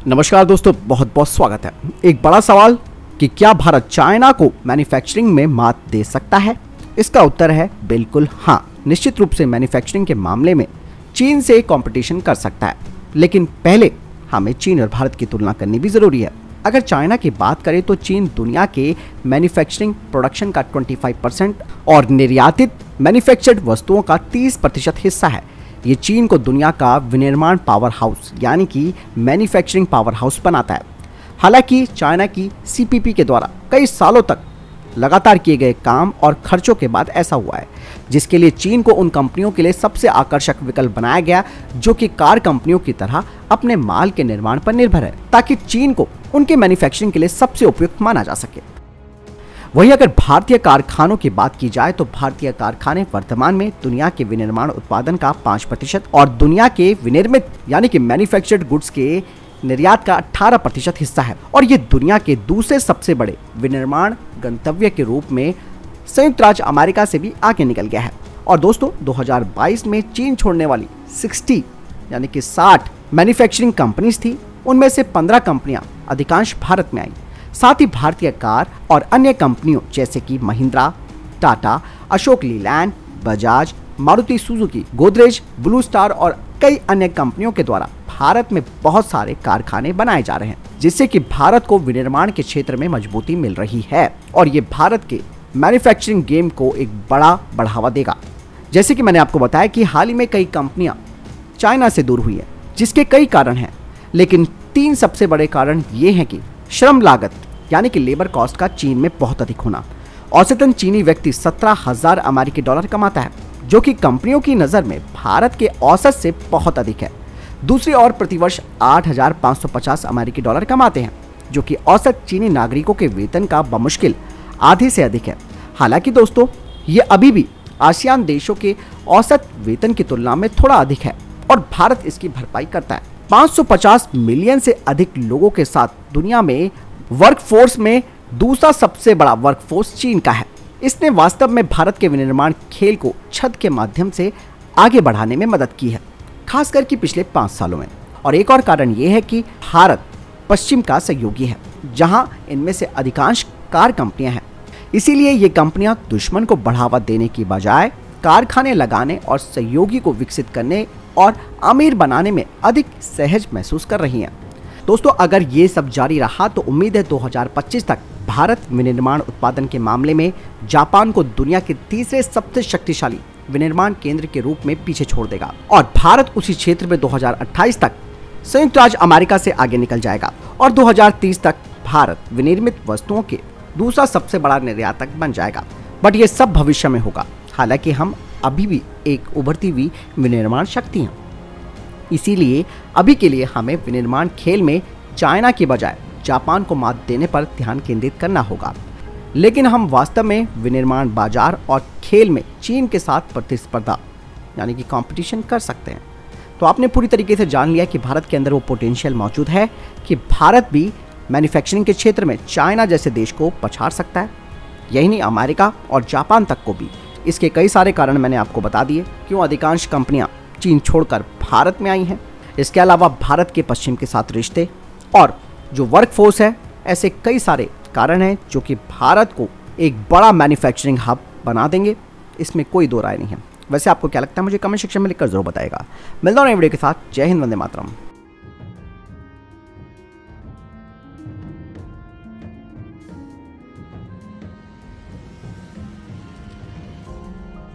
नमस्कार दोस्तों, बहुत बहुत स्वागत है। एक बड़ा सवाल कि क्या भारत चाइना को मैन्युफैक्चरिंग में मात दे सकता है? इसका उत्तर है बिल्कुल हाँ। निश्चित रूप से मैन्युफैक्चरिंग के मामले में चीन से कंपटीशन कर सकता है, लेकिन पहले हमें चीन और भारत की तुलना करनी भी जरूरी है। अगर चाइना की बात करें तो चीन दुनिया के मैन्युफैक्चरिंग प्रोडक्शन का 25% और निर्यातित मैन्युफैक्चर्ड वस्तुओं का 30% हिस्सा है। ये चीन को दुनिया का विनिर्माण पावर हाउस यानी कि मैन्युफैक्चरिंग पावर हाउस बनाता है। हालांकि चाइना की सीपीपी के द्वारा कई सालों तक लगातार किए गए काम और खर्चों के बाद ऐसा हुआ है, जिसके लिए चीन को उन कंपनियों के लिए सबसे आकर्षक विकल्प बनाया गया जो कि कार कंपनियों की तरह अपने माल के निर्माण पर निर्भर है, ताकि चीन को उनके मैन्युफैक्चरिंग के लिए सबसे उपयुक्त माना जा सके। वहीं अगर भारतीय कारखानों की बात की जाए तो भारतीय कारखाने वर्तमान में दुनिया के विनिर्माण उत्पादन का 5% और दुनिया के विनिर्मित यानी कि मैन्युफैक्चर्ड गुड्स के निर्यात का 18% हिस्सा है, और ये दुनिया के दूसरे सबसे बड़े विनिर्माण गंतव्य के रूप में संयुक्त राज्य अमेरिका से भी आगे निकल गया है। और दोस्तों 2022 में चीन छोड़ने वाली 60 यानी कि 60 मैन्युफैक्चरिंग कंपनीज थी, उनमें से 15 कंपनियां अधिकांश भारत में आई। साथ ही भारतीय कार और अन्य कंपनियों जैसे कि Mahindra, Tata, Ashok Leyland, Bajaj, Maruti Suzuki, Godrej, blue star और कई अन्य कंपनियों के द्वारा भारत में बहुत सारे कारखाने बनाए जा रहे हैं, जिससे कि भारत को विनिर्माण के क्षेत्र में मजबूती मिल रही है और ये भारत के मैन्युफैक्चरिंग गेम को एक बड़ा बढ़ावा देगा। जैसे कि मैंने आपको बताया कि हाल ही में कई कंपनियां चाइना से दूर हुई है, जिसके कई कारण हैं, लेकिन 3 सबसे बड़े कारण ये हैं कि श्रम लागत यानी कि लेबर कॉस्ट का चीन में बहुत अधिक होना। औसतन चीनी व्यक्ति 17,000 अमेरिकी डॉलर कमाता है, जो कि कंपनियों की नज़र में भारत के औसत से बहुत अधिक है। दूसरी ओर प्रतिवर्ष 8,550 अमेरिकी डॉलर कमाते हैं, जो कि औसत चीनी नागरिकों के वेतन का बमुश्किल आधे से अधिक है। हालांकि दोस्तों ये अभी भी आसियान देशों के औसत वेतन की तुलना में थोड़ा अधिक है और भारत इसकी भरपाई करता है। 550 मिलियन से अधिक लोगों के साथ दुनिया में वर्कफोर्स में दूसरा सबसे बड़ा वर्कफोर्स चीन का है। इसने वास्तव में भारत के विनिर्माण खेल को छत के माध्यम से आगे बढ़ाने में मदद की है, खासकर कि पिछले 5 सालों में। और एक और कारण यह है कि भारत पश्चिम का सहयोगी है, जहां इनमें से अधिकांश कार कंपनियां हैं। इसीलिए ये कंपनियां दुश्मन को बढ़ावा देने की बजाय कारखाने लगाने और सहयोगी को विकसित करने और अमीर बनाने में अधिक सहज महसूस कर रही हैं। दोस्तों अगर ये सब जारी रहा तो उम्मीद है 2025 तक भारत विनिर्माण उत्पादन के मामले में जापान को दुनिया के तीसरे सबसे शक्तिशाली विनिर्माण केंद्र के रूप में पीछे छोड़ देगा और भारत उसी क्षेत्र में 2028 तक संयुक्त राज्य अमेरिका से आगे निकल जाएगा और 2030 तक भारत विनिर्मित वस्तुओं के दूसरा सबसे बड़ा निर्यातक बन जाएगा। बट ये सब भविष्य में होगा, हालांकि हम अभी भी एक उभरती हुई विनिर्माण शक्ति हैं। इसीलिए अभी के लिए हमें विनिर्माण खेल में चाइना के बजाय जापान को मात देने पर ध्यान केंद्रित करना होगा, लेकिन हम वास्तव में विनिर्माण बाजार और खेल में चीन के साथ प्रतिस्पर्धा यानी कि कंपटीशन कर सकते हैं। तो आपने पूरी तरीके से जान लिया कि भारत के अंदर वो पोटेंशियल मौजूद है कि भारत भी मैन्युफैक्चरिंग के क्षेत्र में चाइना जैसे देश को पछाड़ सकता है। यही नहीं, अमेरिका और जापान तक को भी। इसके कई सारे कारण मैंने आपको बता दिए क्यों अधिकांश कंपनियां चीन छोड़कर भारत में आई हैं। इसके अलावा भारत के पश्चिम के साथ रिश्ते और जो वर्कफोर्स है, ऐसे कई सारे कारण हैं जो कि भारत को एक बड़ा मैन्युफैक्चरिंग हब बना देंगे। इसमें कोई दो राय नहीं है। वैसे आपको क्या लगता है मुझे कमेंट सेक्शन में लिखकर जरूर बताएगा। मिलता हूं नए वीडियो के साथ। जय हिंद, वंदे मातरम।